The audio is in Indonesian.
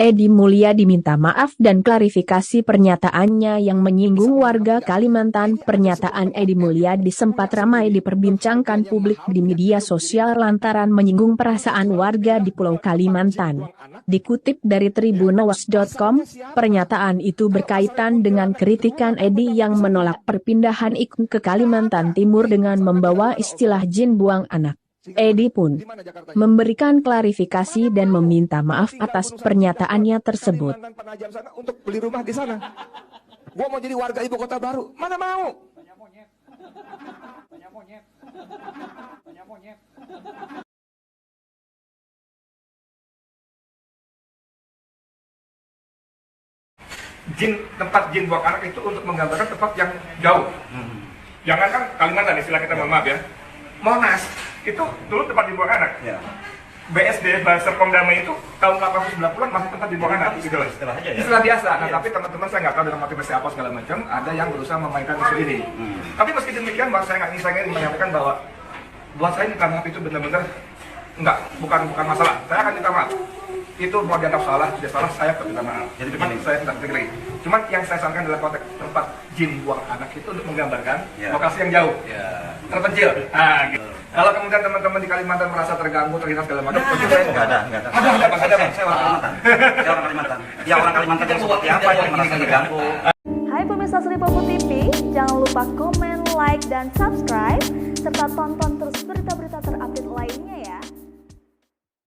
Edi Mulia diminta maaf dan klarifikasi pernyataannya yang menyinggung warga Kalimantan. Pernyataan Edi Mulia sempat ramai diperbincangkan publik di media sosial lantaran menyinggung perasaan warga di Pulau Kalimantan. Dikutip dari Tribunnews.com, pernyataan itu berkaitan dengan kritikan Edi yang menolak perpindahan IKN ke Kalimantan Timur dengan membawa istilah jin buang anak. Edi pun memberikan klarifikasi dan meminta maaf atas pernyataannya tersebut. Untuk beli rumah di sana. Gua mau jadi warga ibu kota baru. Mana mau? Banyak monyet. Tempat jin buang anak itu untuk menggambarkan tempat yang jauh. Jangan kan Kalimantan, istilah kita, mohon maaf ya. Monas itu dulu tempat dibuang anak. Ya. BSD Bahasa Damai itu tahun 1890-an masih tempat dibuang anak gitu loh. Istilah biasa. Nah, tapi teman-teman saya nggak tahu dengan motivasi apa segala macam, ada yang berusaha memainkan isu ini. Tapi meski demikian, saya ingin menyampaikan bahwa buat saya minta maaf itu benar-benar bukan masalah. Saya akan minta maaf. Itu mau dianggap salah, tidak salah, saya minta maaf. Jadi saya tidak lagi. Cuman yang saya sarankan dalam konteks tempat jin buang anak itu untuk menggambarkan lokasi yang jauh, terpencil. Nah, gitu. Kalau kemudian teman-teman di Kalimantan merasa terganggu, terhina segala macam, nggak ada. Saya orang Kalimantan. Ya, orang Kalimantan yang seperti apa yang merasa terganggu? Hai pemirsa Sri Popo TV, jangan lupa komen, like, dan subscribe serta tonton terus berita-berita terupdate